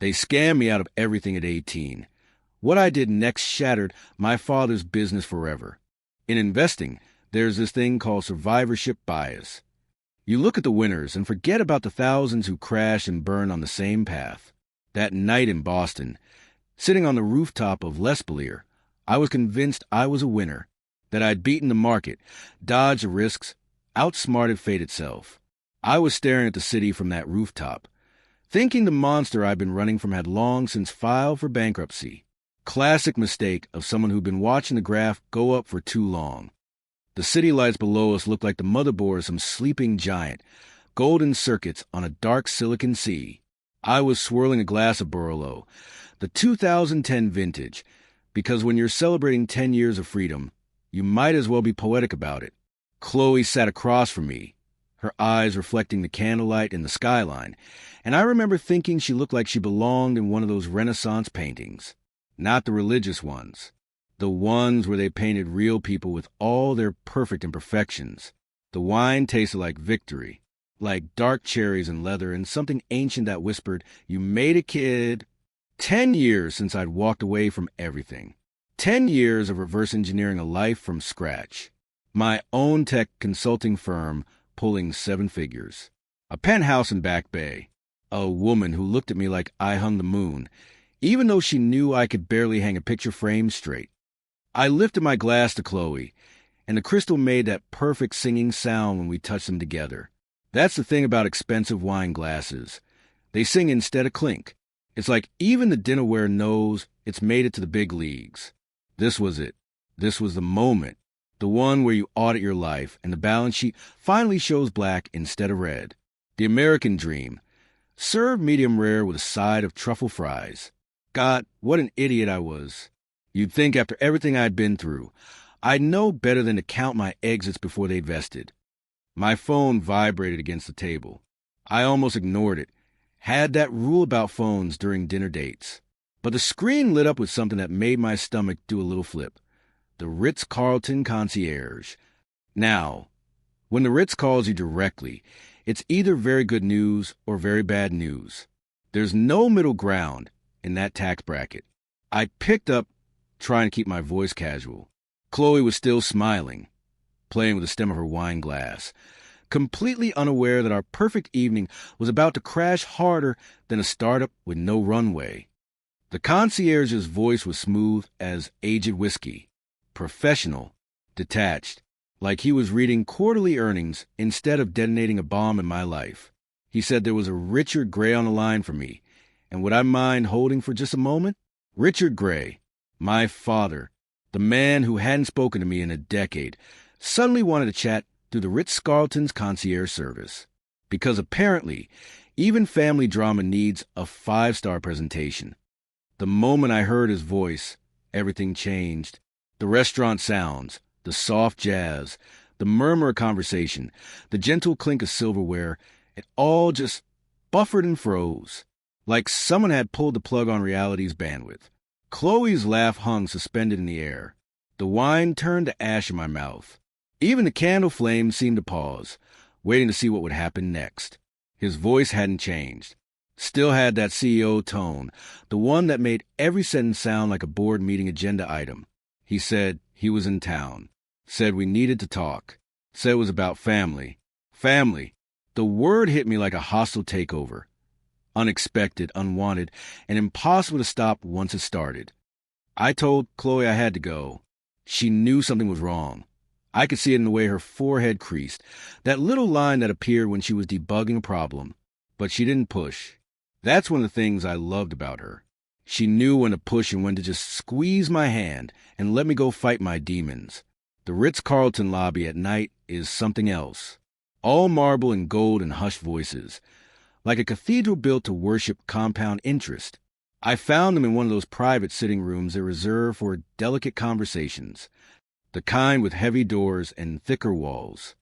They scammed me out of everything at 18. What I did next shattered my father's business forever. In investing, there's this thing called survivorship bias. You look at the winners and forget about the thousands who crash and burn on the same path. That night in Boston, sitting on the rooftop of L'Espalier, I was convinced I was a winner, that I'd beaten the market, dodged the risks, outsmarted fate itself. I was staring at the city from that rooftop, thinking the monster I'd been running from had long since filed for bankruptcy. Classic mistake of someone who'd been watching the graph go up for too long. The city lights below us looked like the motherboard of some sleeping giant, golden circuits on a dark silicon sea. I was swirling a glass of Barolo, the 2010 vintage, because when you're celebrating 10 years of freedom, you might as well be poetic about it. Chloe sat across from me, her eyes reflecting the candlelight in the skyline, and I remember thinking she looked like she belonged in one of those Renaissance paintings. Not the religious ones. The ones where they painted real people with all their perfect imperfections. The wine tasted like victory, like dark cherries and leather and something ancient that whispered, "You made it, kid." 10 years since I'd walked away from everything. 10 years of reverse engineering a life from scratch. My own tech consulting firm pulling 7 figures. A penthouse in Back Bay. A woman who looked at me like I hung the moon, even though she knew I could barely hang a picture frame straight. I lifted my glass to Chloe, and the crystal made that perfect singing sound when we touched them together. That's the thing about expensive wine glasses. They sing instead of clink. It's like even the dinnerware knows it's made it to the big leagues. This was it. This was the moment. The one where you audit your life and the balance sheet finally shows black instead of red. The American dream. Served medium rare with a side of truffle fries. God, what an idiot I was. You'd think after everything I'd been through, I'd know better than to count my exits before they'd vested. My phone vibrated against the table. I almost ignored it. Had that rule about phones during dinner dates. But the screen lit up with something that made my stomach do a little flip. The Ritz-Carlton concierge. Now, when the Ritz calls you directly, it's either very good news or very bad news. There's no middle ground in that tax bracket. I picked up, trying to keep my voice casual. Chloe was still smiling, playing with the stem of her wine glass, completely unaware that our perfect evening was about to crash harder than a startup with no runway. The concierge's voice was smooth as aged whiskey, professional, detached, like he was reading quarterly earnings instead of detonating a bomb in my life. He said there was a Richard Gray on the line for me, and would I mind holding for just a moment? Richard Gray, my father, the man who hadn't spoken to me in a decade, suddenly wanted to chat through the Ritz-Carlton's concierge service. Because apparently, even family drama needs a 5-star presentation. The moment I heard his voice, everything changed. The restaurant sounds, the soft jazz, the murmur of conversation, the gentle clink of silverware, it all just buffered and froze, like someone had pulled the plug on reality's bandwidth. Chloe's laugh hung suspended in the air. The wine turned to ash in my mouth. Even the candle flame seemed to pause, waiting to see what would happen next. His voice hadn't changed. Still had that CEO tone, the one that made every sentence sound like a board meeting agenda item. He said he was in town. Said we needed to talk. Said it was about family. Family. The word hit me like a hostile takeover. Unexpected, unwanted, and impossible to stop once it started. I told Chloe I had to go. She knew something was wrong. I could see it in the way her forehead creased, that little line that appeared when she was debugging a problem. But she didn't push. That's one of the things I loved about her. She knew when to push and when to just squeeze my hand and let me go fight my demons. The Ritz-Carlton lobby at night is something else. All marble and gold and hushed voices. Like a cathedral built to worship compound interest. I found them in one of those private sitting rooms they reserve for delicate conversations. The kind with heavy doors and thicker walls.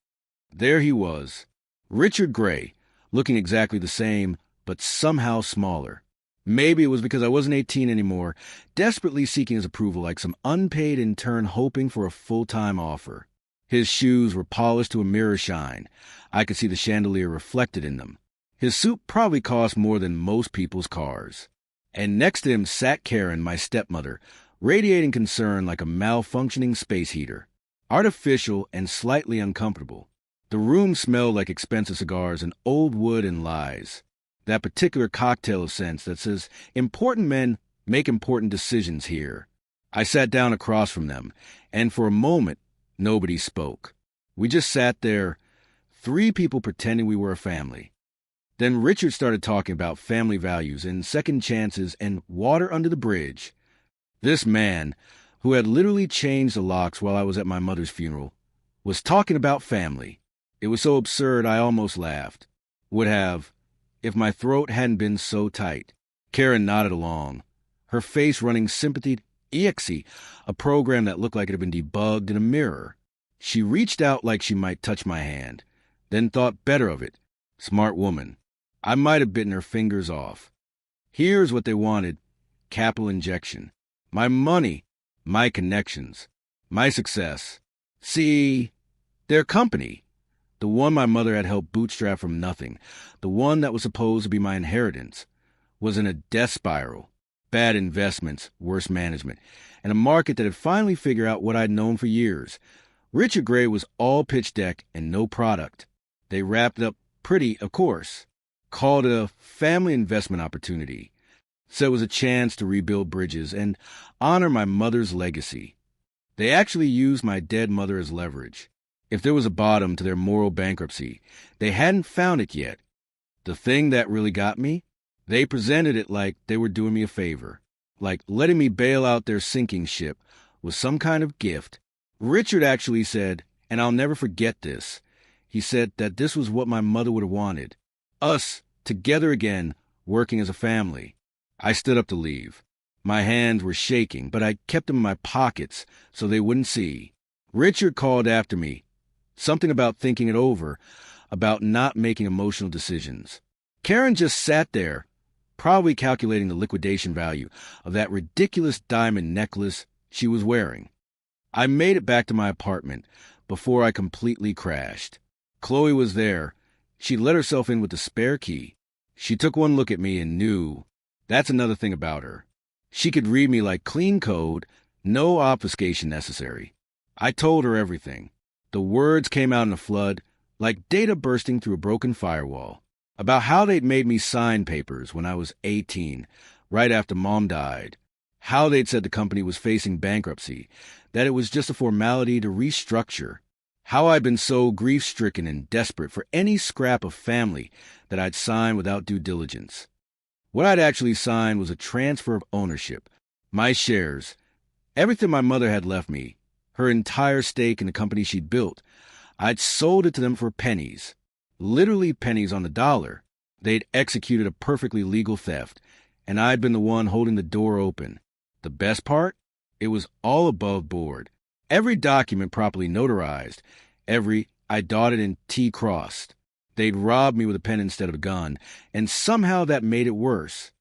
There he was, Richard Gray, looking exactly the same, but somehow smaller. Maybe it was because I wasn't 18 anymore, desperately seeking his approval like some unpaid intern hoping for a full-time offer. His shoes were polished to a mirror shine. I could see the chandelier reflected in them. His suit probably cost more than most people's cars. And next to him sat Karen, my stepmother, radiating concern like a malfunctioning space heater. Artificial and slightly uncomfortable. The room smelled like expensive cigars and old wood and lies. That particular cocktail of scents that says, important men make important decisions here. I sat down across from them, and for a moment, nobody spoke. We just sat there, three people pretending we were a family. Then Richard started talking about family values and second chances and water under the bridge. This man, who had literally changed the locks while I was at my mother's funeral, was talking about family. It was so absurd I almost laughed. Would have, if my throat hadn't been so tight. Karen nodded along, her face running sympathy EXE, a program that looked like it had been debugged in a mirror. She reached out like she might touch my hand, then thought better of it. Smart woman. I might have bitten her fingers off. Here's what they wanted. Capital injection. My money. My connections. My success. See, their company. The one my mother had helped bootstrap from nothing, the one that was supposed to be my inheritance, was in a death spiral. Bad investments, worse management, and a market that had finally figured out what I'd known for years. Richard Gray was all pitch deck and no product. They wrapped it up pretty, of course. Called it a family investment opportunity. So it was a chance to rebuild bridges and honor my mother's legacy. They actually used my dead mother as leverage. If there was a bottom to their moral bankruptcy, they hadn't found it yet. The thing that really got me? They presented it like they were doing me a favor, like letting me bail out their sinking ship was some kind of gift. Richard actually said, and I'll never forget this, he said that this was what my mother would have wanted. Us, together again, working as a family. I stood up to leave. My hands were shaking, but I kept them in my pockets so they wouldn't see. Richard called after me. Something about thinking it over, about not making emotional decisions. Karen just sat there, probably calculating the liquidation value of that ridiculous diamond necklace she was wearing. I made it back to my apartment before I completely crashed. Chloe was there. She let herself in with the spare key. She took one look at me and knew. That's another thing about her. She could read me like clean code, no obfuscation necessary. I told her everything. The words came out in a flood, like data bursting through a broken firewall, about how they'd made me sign papers when I was 18, right after Mom died, how they'd said the company was facing bankruptcy, that it was just a formality to restructure, how I'd been so grief-stricken and desperate for any scrap of family that I'd signed without due diligence. What I'd actually signed was a transfer of ownership, my shares, everything my mother had left me, her entire stake in the company she'd built. I'd sold it to them for pennies, literally pennies on the dollar. They'd executed a perfectly legal theft, and I'd been the one holding the door open. The best part? It was all above board. Every document properly notarized, every I dotted and T crossed. They'd robbed me with a pen instead of a gun, and somehow that made it worse.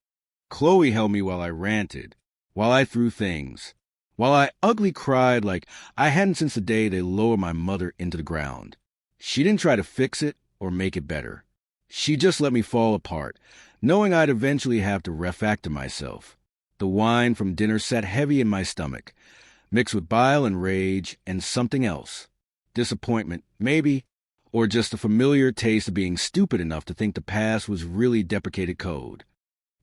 Chloe held me while I ranted, while I threw things, while I ugly cried like I hadn't since the day they lowered my mother into the ground. She didn't try to fix it or make it better. She just let me fall apart, knowing I'd eventually have to refactor myself. The wine from dinner sat heavy in my stomach, mixed with bile and rage and something else. Disappointment, maybe, or just a familiar taste of being stupid enough to think the past was really deprecated code.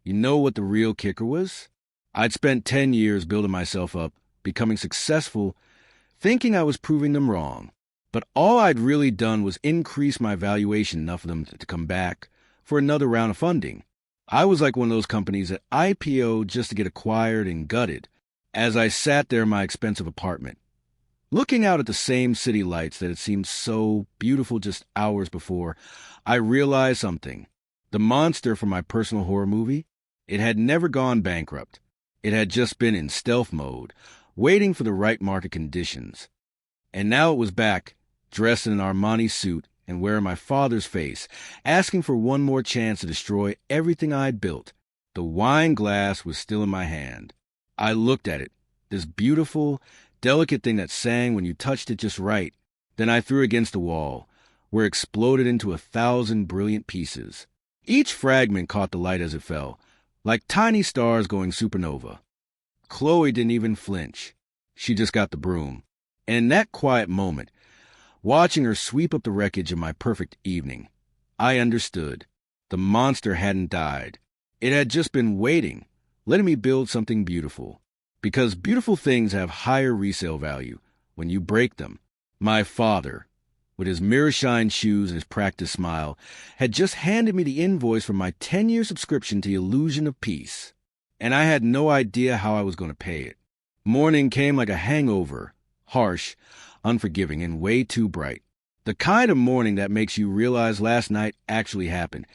You know what the real kicker was? I'd spent 10 years building myself up, becoming successful, thinking I was proving them wrong. But all I'd really done was increase my valuation enough for them to come back for another round of funding. I was like one of those companies that IPO'd just to get acquired and gutted. As I sat there in my expensive apartment, looking out at the same city lights that had seemed so beautiful just hours before, I realized something. The monster from my personal horror movie, it had never gone bankrupt. It had just been in stealth mode, waiting for the right market conditions. And now it was back, dressed in an Armani suit and wearing my father's face, asking for one more chance to destroy everything I'd built. The wine glass was still in my hand. I looked at it, this beautiful, delicate thing that sang when you touched it just right. Then I threw it against the wall, where it exploded into 1,000 brilliant pieces. Each fragment caught the light as it fell, like tiny stars going supernova. Chloe didn't even flinch. She just got the broom. And in that quiet moment, watching her sweep up the wreckage of my perfect evening, I understood. The monster hadn't died. It had just been waiting, letting me build something beautiful. Because beautiful things have higher resale value when you break them. My father, with his mirror-shined shoes and his practiced smile, had just handed me the invoice for my 10-year subscription to the Illusion of Peace. And I had no idea how I was going to pay it. Morning came like a hangover, harsh, unforgiving, and way too bright. The kind of morning that makes you realize last night actually happened,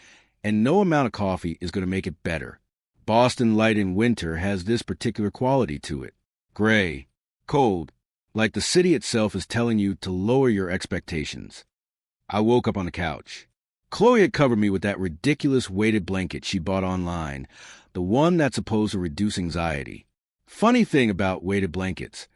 and no amount of coffee is going to make it better. Boston light in winter has this particular quality to it. Gray, cold, like the city itself is telling you to lower your expectations. I woke up on the couch. Chloe had covered me with that ridiculous weighted blanket she bought online, the one that's supposed to reduce anxiety. Funny thing about weighted blankets,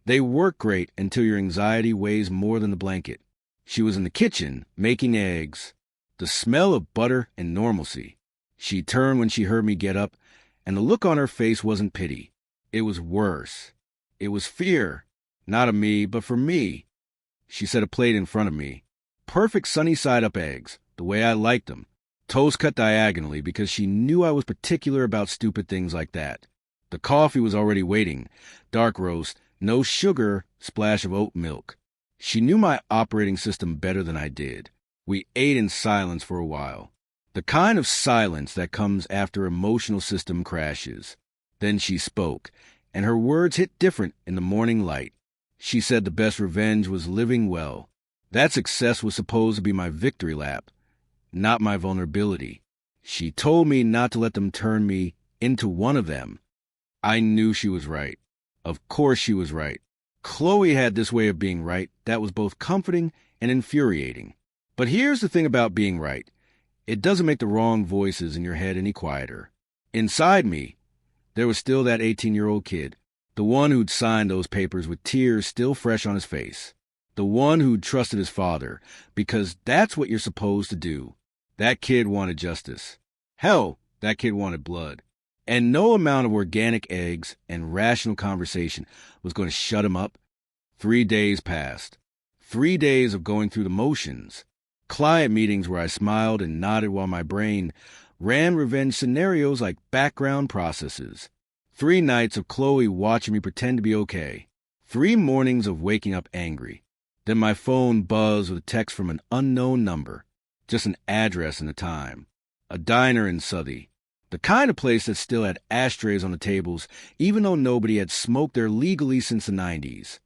they work great until your anxiety weighs more than the blanket. She was in the kitchen, making eggs. The smell of butter and normalcy. She turned when she heard me get up, and the look on her face wasn't pity. It was worse. It was fear. Not of me, but for me. She set a plate in front of me. Perfect sunny-side-up eggs, the way I liked them. Toast cut diagonally because she knew I was particular about stupid things like that. The coffee was already waiting. Dark roast, no sugar, splash of oat milk. She knew my operating system better than I did. We ate in silence for a while. The kind of silence that comes after emotional system crashes. Then she spoke, and her words hit different in the morning light. She said the best revenge was living well. That success was supposed to be my victory lap, not my vulnerability. She told me not to let them turn me into one of them. I knew she was right. Of course she was right. Chloe had this way of being right that was both comforting and infuriating. But here's the thing about being right. It doesn't make the wrong voices in your head any quieter. Inside me, there was still that 18-year-old kid, the one who'd signed those papers with tears still fresh on his face. The one who'd trusted his father, because that's what you're supposed to do. That kid wanted justice. Hell, that kid wanted blood. And no amount of organic eggs and rational conversation was going to shut him up. 3 days passed. 3 days of going through the motions. Client meetings where I smiled and nodded while my brain ran revenge scenarios like background processes. 3 nights of Chloe watching me pretend to be okay. 3 mornings of waking up angry. Then my phone buzzed with a text from an unknown number. Just an address and a time. A diner in Southie. The kind of place that still had ashtrays on the tables, even though nobody had smoked there legally since the 90s.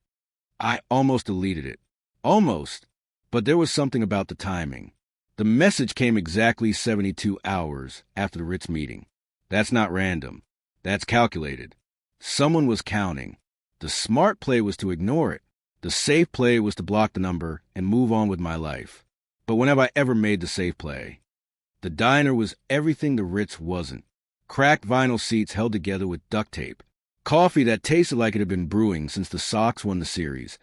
I almost deleted it. Almost. But there was something about the timing. The message came exactly 72 hours after the Ritz meeting. That's not random. That's calculated. Someone was counting. The smart play was to ignore it. The safe play was to block the number and move on with my life. But when have I ever made the safe play? The diner was everything the Ritz wasn't. Cracked vinyl seats held together with duct tape. Coffee that tasted like it had been brewing since the Sox won the series.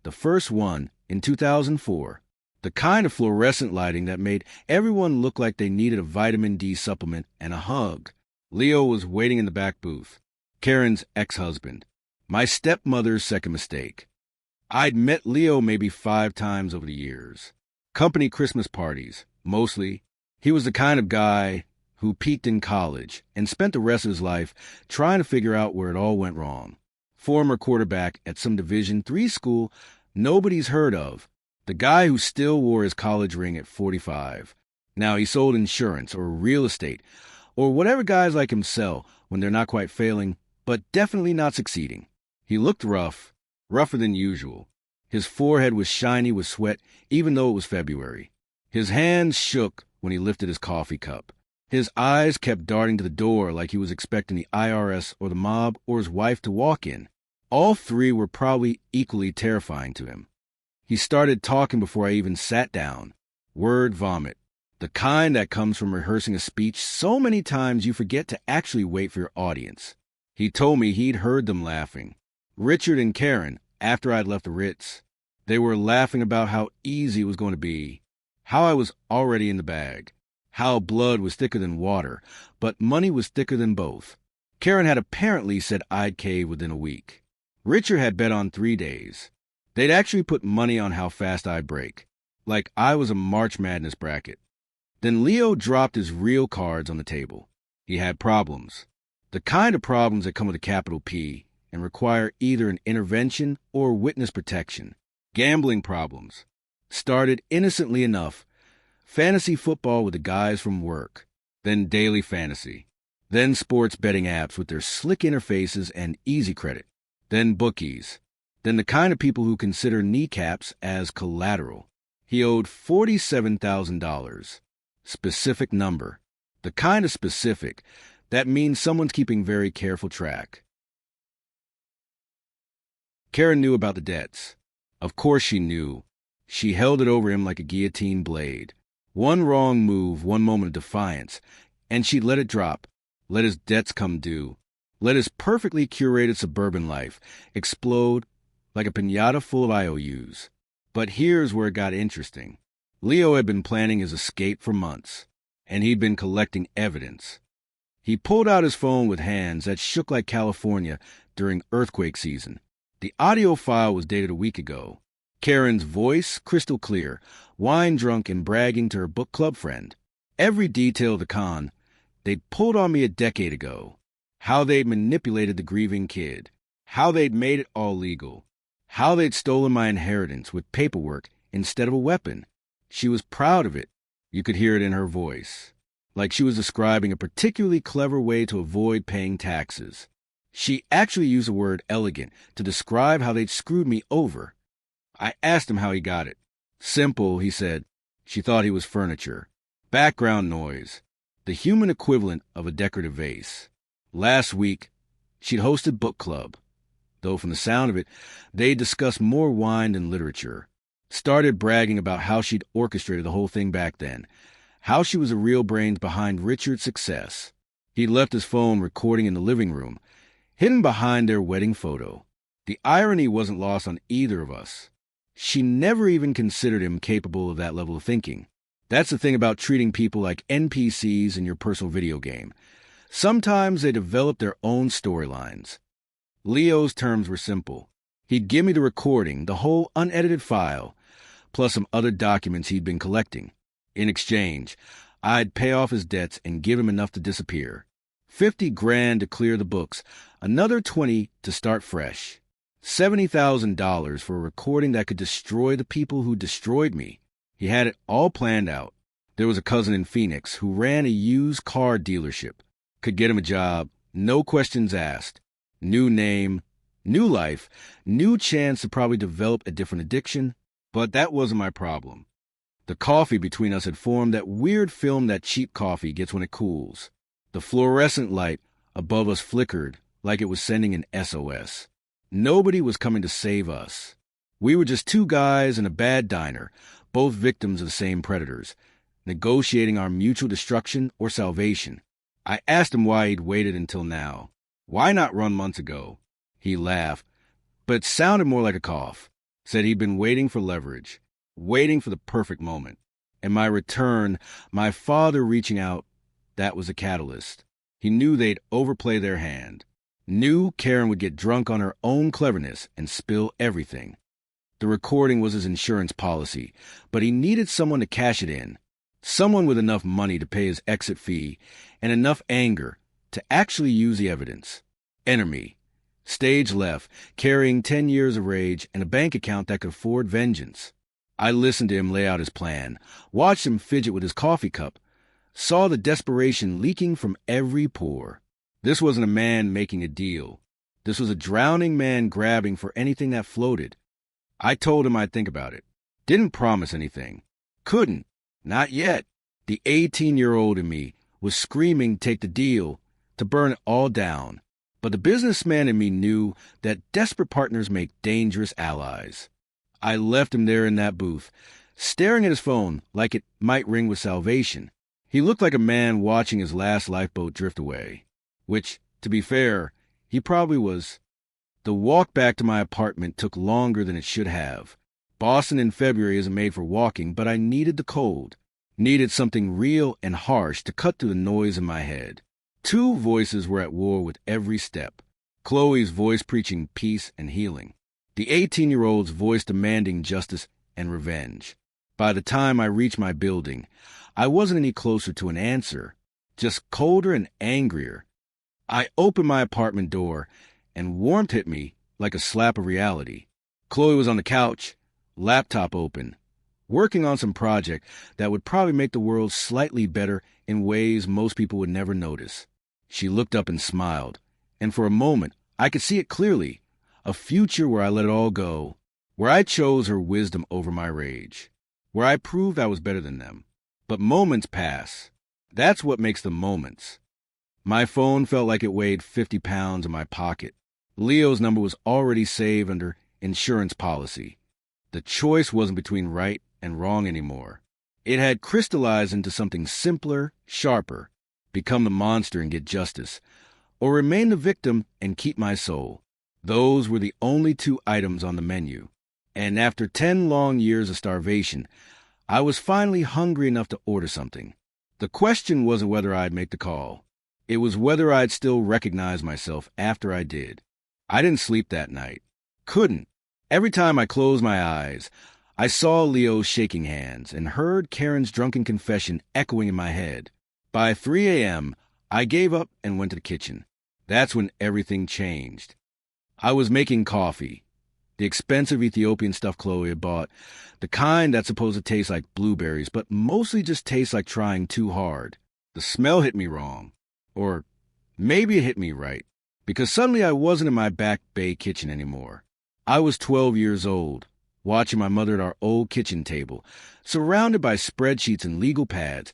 The first one in 2004. The kind of fluorescent lighting that made everyone look like they needed a vitamin D supplement and a hug. Leo was waiting in the back booth. Karen's ex-husband. My stepmother's second mistake. I'd met Leo maybe 5 times over the years. Company Christmas parties, mostly. He was the kind of guy who peaked in college and spent the rest of his life trying to figure out where it all went wrong. Former quarterback at some Division III school nobody's heard of. The guy who still wore his college ring at 45. Now he sold insurance or real estate or whatever guys like him sell when they're not quite failing, but definitely not succeeding. He looked rough, rougher than usual. His forehead was shiny with sweat even though it was February. His hands shook when he lifted his coffee cup. His eyes kept darting to the door like he was expecting the IRS or the mob or his wife to walk in. All 3 were probably equally terrifying to him. He started talking before I even sat down. Word vomit. The kind that comes from rehearsing a speech so many times you forget to actually wait for your audience. He told me he'd heard them laughing. Richard and Karen, after I'd left the Ritz. They were laughing about how easy it was going to be. How I was already in the bag. how blood was thicker than water, but money was thicker than both. Karen had apparently said I'd cave within a week. Richard had bet on 3 days. They'd actually put money on how fast I'd break, like I was a March Madness bracket. Then Leo dropped his real cards on the table. He had problems. The kind of problems that come with a capital P and require either an intervention or witness protection. Gambling problems. Started innocently enough. Fantasy football with the guys from work. Then daily fantasy. Then sports betting apps with their slick interfaces and easy credit. Then bookies. Then the kind of people who consider kneecaps as collateral. He owed $47,000. Specific number. The kind of specific that means someone's keeping very careful track. Karen knew about the debts. Of course she knew. She held it over him like a guillotine blade. One wrong move, one moment of defiance, and she'd let it drop, let his debts come due, let his perfectly curated suburban life explode like a piñata full of IOUs. But here's where it got interesting. Leo had been planning his escape for months, and he'd been collecting evidence. He pulled out his phone with hands that shook like California during earthquake season. The audio file was dated a week ago. Karen's voice, crystal clear, wine-drunk and bragging to her book club friend. Every detail of the con they'd pulled on me a decade ago. How they'd manipulated the grieving kid. How they'd made it all legal. How they'd stolen my inheritance with paperwork instead of a weapon. She was proud of it. You could hear it in her voice. Like she was describing a particularly clever way to avoid paying taxes. She actually used the word elegant to describe how they'd screwed me over. I asked him how he got it. Simple, he said. She thought he was furniture. Background noise. The human equivalent of a decorative vase. Last week, she'd hosted book club. Though from the sound of it, they discussed more wine than literature. Started bragging about how she'd orchestrated the whole thing back then. How she was the real brains behind Richard's success. He'd left his phone recording in the living room, hidden behind their wedding photo. The irony wasn't lost on either of us. She never even considered him capable of that level of thinking. That's the thing about treating people like NPCs in your personal video game. Sometimes they develop their own storylines. Leo's terms were simple. He'd give me the recording, the whole unedited file, plus some other documents he'd been collecting. In exchange, I'd pay off his debts and give him enough to disappear. $50,000 to clear the books, another $20,000 to start fresh. $70,000 for a recording that could destroy the people who destroyed me. He had it all planned out. There was a cousin in Phoenix who ran a used car dealership. Could get him a job, no questions asked. New name, new life, new chance to probably develop a different addiction. But that wasn't my problem. The coffee between us had formed that weird film that cheap coffee gets when it cools. The fluorescent light above us flickered like it was sending an SOS. Nobody was coming to save us. We were just two guys in a bad diner, both victims of the same predators, negotiating our mutual destruction or salvation. I asked him why he'd waited until now. Why not run months ago? He laughed, but it sounded more like a cough. Said he'd been waiting for leverage, waiting for the perfect moment. And my return, my father reaching out, that was a catalyst. He knew they'd overplay their hand. Knew Karen would get drunk on her own cleverness and spill everything. The recording was his insurance policy, but he needed someone to cash it in. Someone with enough money to pay his exit fee and enough anger to actually use the evidence. Enter me. Stage left, carrying 10 years of rage and a bank account that could afford vengeance. I listened to him lay out his plan, watched him fidget with his coffee cup, saw the desperation leaking from every pore. This wasn't a man making a deal. This was a drowning man grabbing for anything that floated. I told him I'd think about it. Didn't promise anything. Couldn't. Not yet. The 18-year-old in me was screaming take the deal, to burn it all down. But the businessman in me knew that desperate partners make dangerous allies. I left him there in that booth, staring at his phone like it might ring with salvation. He looked like a man watching his last lifeboat drift away. Which, to be fair, he probably was. The walk back to my apartment took longer than it should have. Boston in February isn't made for walking, but I needed the cold. Needed something real and harsh to cut through the noise in my head. Two voices were at war with every step. Chloe's voice preaching peace and healing. The 18-year-old's voice demanding justice and revenge. By the time I reached my building, I wasn't any closer to an answer, just colder and angrier. I opened my apartment door, and warmth hit me like a slap of reality. Chloe was on the couch, laptop open, working on some project that would probably make the world slightly better in ways most people would never notice. She looked up and smiled, and for a moment, I could see it clearly, a future where I let it all go, where I chose her wisdom over my rage, where I proved I was better than them. But moments pass. That's what makes them moments. My phone felt like it weighed 50 pounds in my pocket. Leo's number was already saved under insurance policy. The choice wasn't between right and wrong anymore. It had crystallized into something simpler, sharper, become the monster and get justice, or remain the victim and keep my soul. Those were the only two items on the menu. And after 10 long years of starvation, I was finally hungry enough to order something. The question wasn't whether I'd make the call. It was whether I'd still recognize myself after I did. I didn't sleep that night. Couldn't. Every time I closed my eyes, I saw Leo's shaking hands and heard Karen's drunken confession echoing in my head. By 3 a.m., I gave up and went to the kitchen. That's when everything changed. I was making coffee. The expensive Ethiopian stuff Chloe had bought, the kind that's supposed to taste like blueberries, but mostly just tastes like trying too hard. The smell hit me wrong. Or maybe it hit me right, because suddenly I wasn't in my back bay kitchen anymore. I was 12 years old, watching my mother at our old kitchen table, surrounded by spreadsheets and legal pads,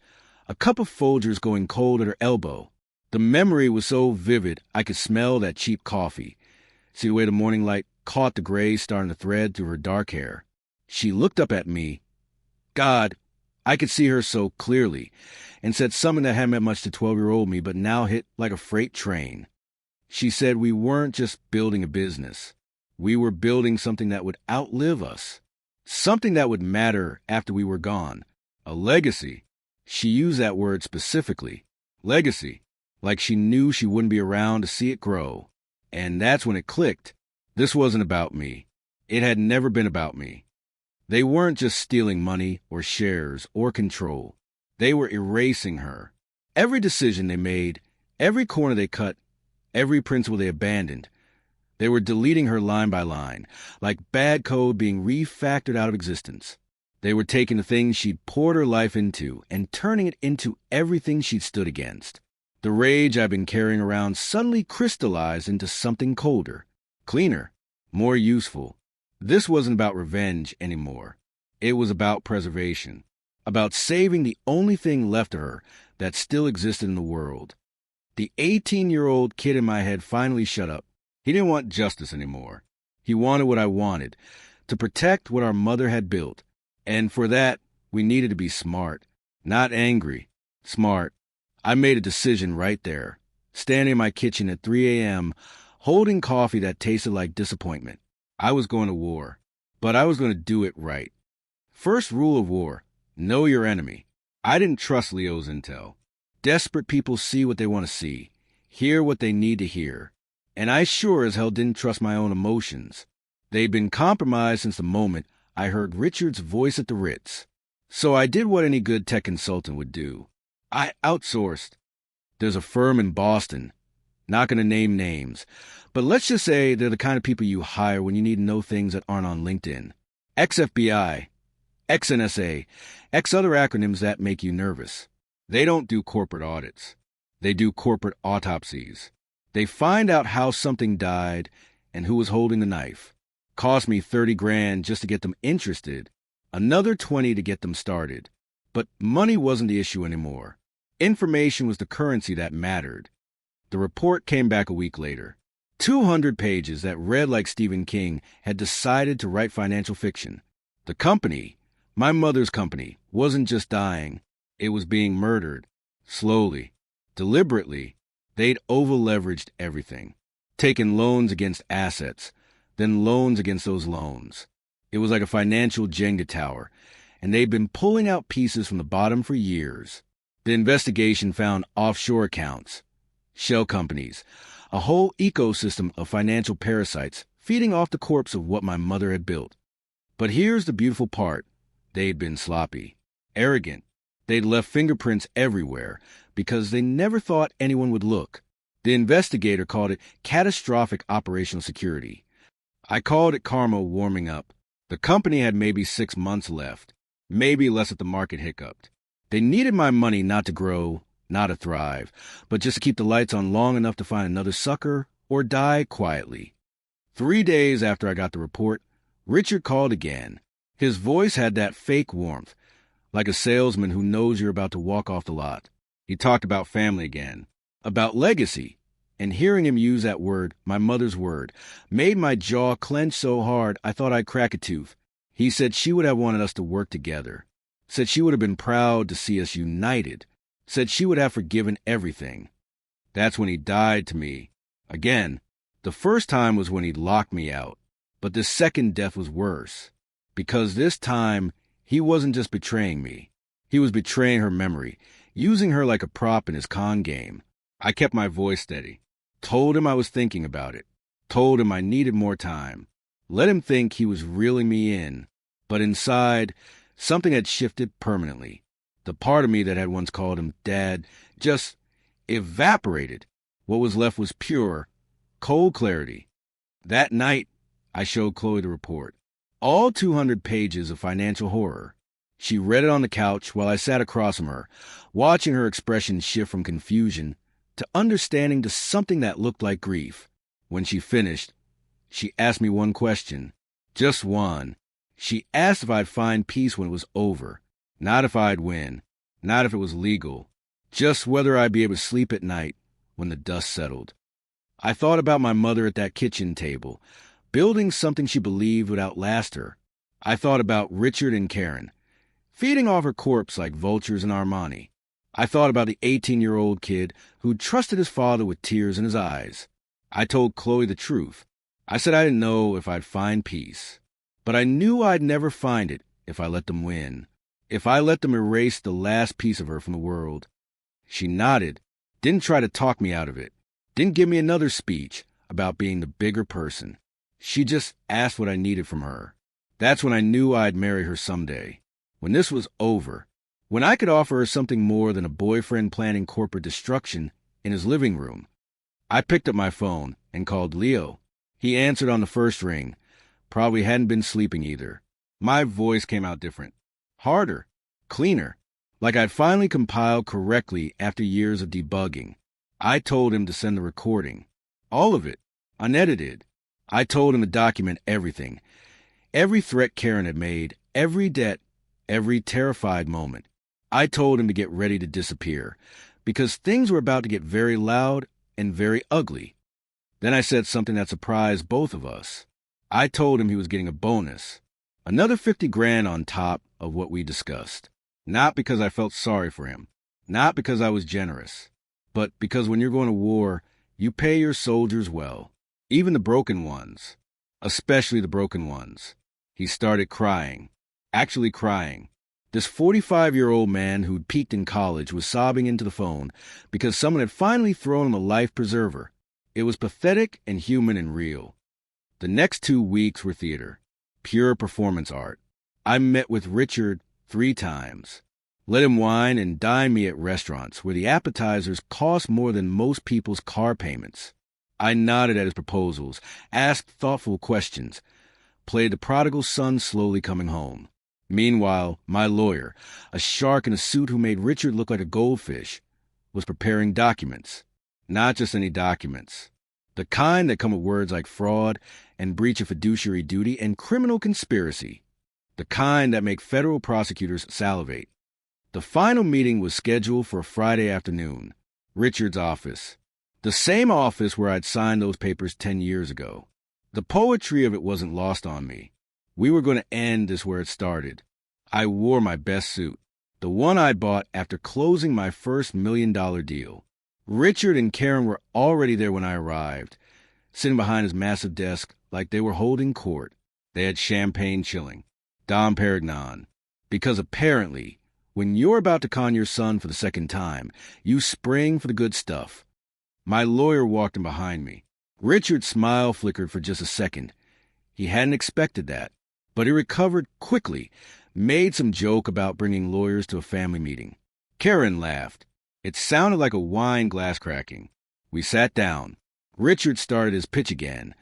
a cup of Folgers going cold at her elbow. The memory was so vivid I could smell that cheap coffee, see the way the morning light caught the gray starting to thread through her dark hair. She looked up at me. God, I could see her so clearly, and said something that hadn't meant much to 12-year-old me, but now hit like a freight train. She said we weren't just building a business. We were building something that would outlive us, something that would matter after we were gone, a legacy. She used that word specifically, legacy, like she knew she wouldn't be around to see it grow. And that's when it clicked. This wasn't about me. It had never been about me. They weren't just stealing money or shares or control. They were erasing her. Every decision they made, every corner they cut, every principle they abandoned, they were deleting her line by line, like bad code being refactored out of existence. They were taking the things she'd poured her life into and turning it into everything she'd stood against. The rage I'd been carrying around suddenly crystallized into something colder, cleaner, more useful. This wasn't about revenge anymore. It was about preservation, about saving the only thing left of her that still existed in the world. The 18-year-old kid in my head finally shut up. He didn't want justice anymore. He wanted what I wanted, to protect what our mother had built. And for that, we needed to be smart, not angry, smart. I made a decision right there, standing in my kitchen at 3 a.m., holding coffee that tasted like disappointment. I was going to war, but I was going to do it right. First rule of war, know your enemy. I didn't trust Leo's intel. Desperate people see what they want to see, hear what they need to hear. And I sure as hell didn't trust my own emotions. They'd been compromised since the moment I heard Richard's voice at the Ritz. So I did what any good tech consultant would do. I outsourced. There's a firm in Boston. Not going to name names, but let's just say they're the kind of people you hire when you need to know things that aren't on LinkedIn. Ex-FBI, ex-NSA, ex-other acronyms that make you nervous. They don't do corporate audits. They do corporate autopsies. They find out how something died and who was holding the knife. Cost me $30,000 just to get them interested, another $20,000 to get them started. But money wasn't the issue anymore. Information was the currency that mattered. The report came back a week later. 200 pages that read like Stephen King had decided to write financial fiction. The company, my mother's company, wasn't just dying. It was being murdered. Slowly. Deliberately. They'd over-leveraged everything. Taken loans against assets, then loans against those loans. It was like a financial Jenga tower, and they'd been pulling out pieces from the bottom for years. The investigation found offshore accounts, shell companies, a whole ecosystem of financial parasites feeding off the corpse of what my mother had built. But here's the beautiful part. They'd been sloppy, arrogant. They'd left fingerprints everywhere because they never thought anyone would look. The investigator called it catastrophic operational security. I called it karma warming up. The company had maybe 6 months left, maybe less if the market hiccuped. They needed my money not to grow, not to thrive, but just to keep the lights on long enough to find another sucker or die quietly. 3 days after I got the report, Richard called again. His voice had that fake warmth, like a salesman who knows you're about to walk off the lot. He talked about family again, about legacy, and hearing him use that word, my mother's word, made my jaw clench so hard I thought I'd crack a tooth. He said she would have wanted us to work together, said she would have been proud to see us united, said she would have forgiven everything. That's when he died to me. Again, the first time was when he locked me out, but the second death was worse, because this time he wasn't just betraying me. He was betraying her memory, using her like a prop in his con game. I kept my voice steady, told him I was thinking about it, told him I needed more time, let him think he was reeling me in, but inside, something had shifted permanently. The part of me that had once called him Dad just evaporated. What was left was pure, cold clarity. That night, I showed Chloe the report. All 200 pages of financial horror. She read it on the couch while I sat across from her, watching her expression shift from confusion to understanding to something that looked like grief. When she finished, she asked me one question. Just one. She asked if I'd find peace when it was over. Not if I'd win. Not if it was legal. Just whether I'd be able to sleep at night when the dust settled. I thought about my mother at that kitchen table, building something she believed would outlast her. I thought about Richard and Karen, feeding off her corpse like vultures in Armani. I thought about the 18-year-old kid who trusted his father with tears in his eyes. I told Chloe the truth. I said I didn't know if I'd find peace, but I knew I'd never find it if I let them win, if I let them erase the last piece of her from the world. She nodded, didn't try to talk me out of it, didn't give me another speech about being the bigger person. She just asked what I needed from her. That's when I knew I'd marry her someday. When this was over, when I could offer her something more than a boyfriend planning corporate destruction in his living room. I picked up my phone and called Leo. He answered on the first ring. Probably hadn't been sleeping either. My voice came out different. Harder. Cleaner. Like I'd finally compiled correctly after years of debugging. I told him to send the recording. All of it. Unedited. I told him to document everything. Every threat Karen had made. Every debt. Every terrified moment. I told him to get ready to disappear, because things were about to get very loud and very ugly. Then I said something that surprised both of us. I told him he was getting a bonus, another 50 grand on top of what we discussed. Not because I felt sorry for him, not because I was generous, but because when you're going to war, you pay your soldiers well, even the broken ones, especially the broken ones. He started crying, actually crying. This 45-year-old man who'd peaked in college was sobbing into the phone because someone had finally thrown him a life preserver. It was pathetic and human and real. The next 2 weeks were theater, pure performance art. I met with Richard 3 times, let him wine and dine me at restaurants where the appetizers cost more than most people's car payments. I nodded at his proposals, asked thoughtful questions, played the prodigal son slowly coming home. Meanwhile, my lawyer, a shark in a suit who made Richard look like a goldfish, was preparing documents. Not just any documents. The kind that come with words like fraud and breach of fiduciary duty and criminal conspiracy. The kind that make federal prosecutors salivate. The final meeting was scheduled for a Friday afternoon. Richard's office. The same office where I'd signed those papers 10 years ago. The poetry of it wasn't lost on me. We were going to end this where it started. I wore my best suit, the one I bought after closing my first $1 million deal. Richard and Karen were already there when I arrived, sitting behind his massive desk like they were holding court. They had champagne chilling, Dom Perignon, Because apparently, when you're about to con your son for the second time, you spring for the good stuff. My lawyer walked in behind me. Richard's smile flickered for just a second. He hadn't expected that, but he recovered quickly, made some joke about bringing lawyers to a family meeting. Karen laughed. It sounded like a wine glass cracking. We sat down. Richard started his pitch again,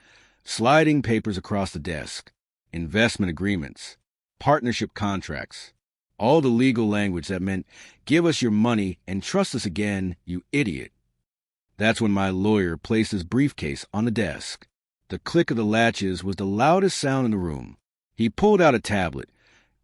sliding papers across the desk, investment agreements, partnership contracts, all the legal language that meant give us your money and trust us again, you idiot. That's when my lawyer placed his briefcase on the desk. The click of the latches was the loudest sound in the room. He pulled out a tablet,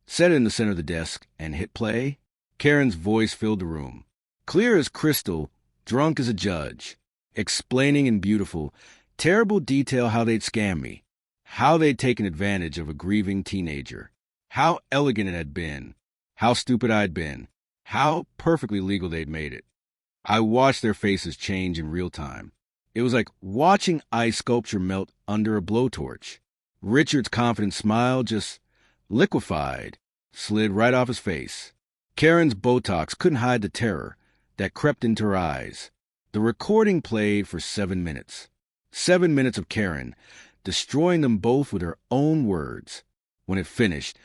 set it in the center of the desk, and hit play. Karen's voice filled the room, clear as crystal, drunk as a judge, explaining in beautiful, terrible detail how they'd scammed me, how they'd taken advantage of a grieving teenager, how elegant it had been, how stupid I'd been, how perfectly legal they'd made it. I watched their faces change in real time. It was like watching ice sculpture melt under a blowtorch. Richard's confident smile just liquefied, slid right off his face. Karen's Botox couldn't hide the terror that crept into her eyes. The recording played for 7 minutes. 7 minutes of Karen, destroying them both with her own words. When it finished,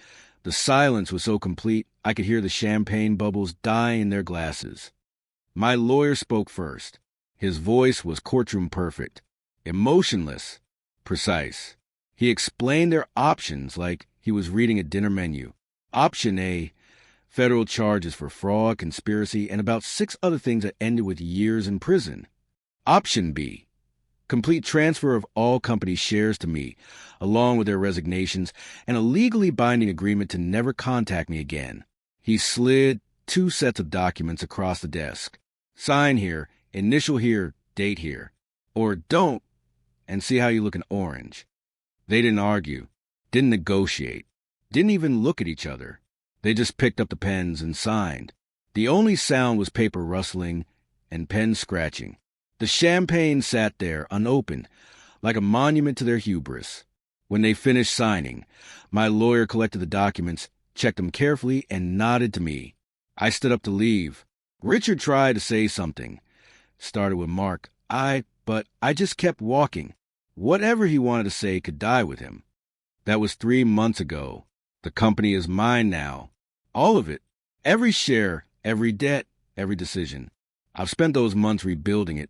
the silence was so complete I could hear the champagne bubbles die in their glasses. My lawyer spoke first. His voice was courtroom perfect, emotionless, precise. He explained their options like he was reading a dinner menu. Option A, federal charges for fraud, conspiracy, and about 6 other things that ended with years in prison. Option B, complete transfer of all company shares to me, along with their resignations, and a legally binding agreement to never contact me again. He slid 2 sets of documents across the desk. Sign here, initial here, date here. Or don't, and see how you look in orange. They didn't argue, didn't negotiate, didn't even look at each other. They just picked up the pens and signed. The only sound was paper rustling and pen scratching. The champagne sat there, unopened, like a monument to their hubris. When they finished signing, my lawyer collected the documents, checked them carefully, and nodded to me. I stood up to leave. Richard tried to say something. Started with Mark. But I just kept walking. Whatever he wanted to say could die with him. That was 3 months ago. The company is mine now. All of it. Every share, every debt, every decision. I've spent those months rebuilding it,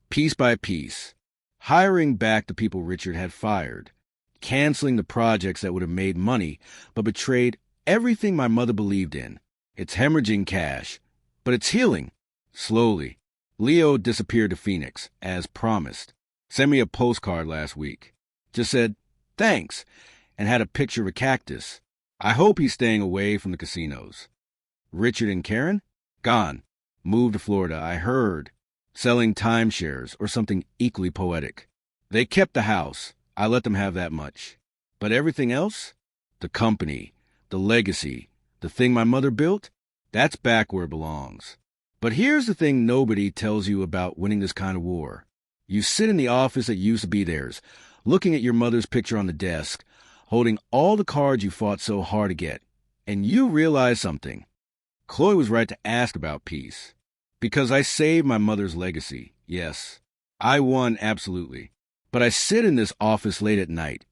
piece by piece, hiring back the people Richard had fired, canceling the projects that would have made money but betrayed everything my mother believed in. It's hemorrhaging cash, but it's healing. Slowly. Leo disappeared to Phoenix, as promised. Sent me a postcard last week. Just said, thanks, and had a picture of a cactus. I hope he's staying away from the casinos. Richard and Karen? Gone. Moved to Florida, I heard. Selling timeshares or something equally poetic. They kept the house. I let them have that much. But everything else? The company, the legacy, the thing my mother built? That's back where it belongs. But here's the thing nobody tells you about winning this kind of war. You sit in the office that used to be theirs, looking at your mother's picture on the desk, holding all the cards you fought so hard to get, and you realize something. Chloe was right to ask about peace. Because I saved my mother's legacy, yes. I won, absolutely. But I sit in this office late at night,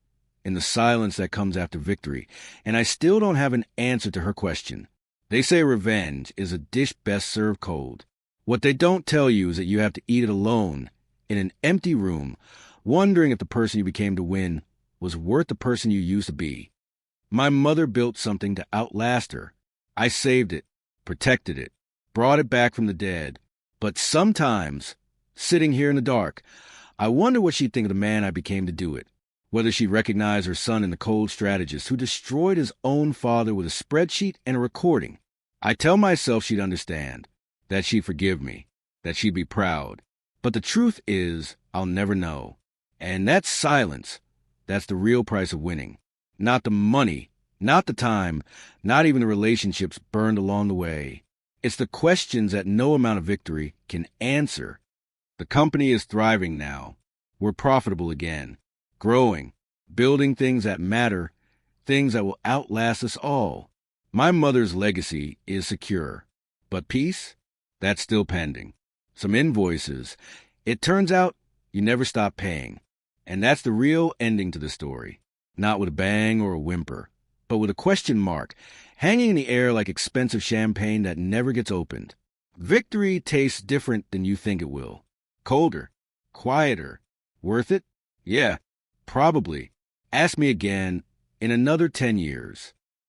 in the silence that comes after victory, and I still don't have an answer to her question. They say revenge is a dish best served cold. What they don't tell you is that you have to eat it alone, in an empty room, wondering if the person you became to win was worth the person you used to be. My mother built something to outlast her. I saved it, protected it, brought it back from the dead. But sometimes, sitting here in the dark, I wonder what she'd think of the man I became to do it. Whether she'd recognize her son in the cold strategist who destroyed his own father with a spreadsheet and a recording. I tell myself she'd understand, that she'd forgive me, that she'd be proud. But the truth is, I'll never know. And that silence, that's the real price of winning. Not the money, not the time, not even the relationships burned along the way. It's the questions that no amount of victory can answer. The company is thriving now. We're profitable again, growing, building things that matter, things that will outlast us all. My mother's legacy is secure, but peace? That's still pending. Some invoices. It turns out you never stop paying. And that's the real ending to the story. Not with a bang or a whimper, but with a question mark, hanging in the air like expensive champagne that never gets opened. Victory tastes different than you think it will. Colder. Quieter. Worth it? Yeah, probably. Ask me again in another 10 years.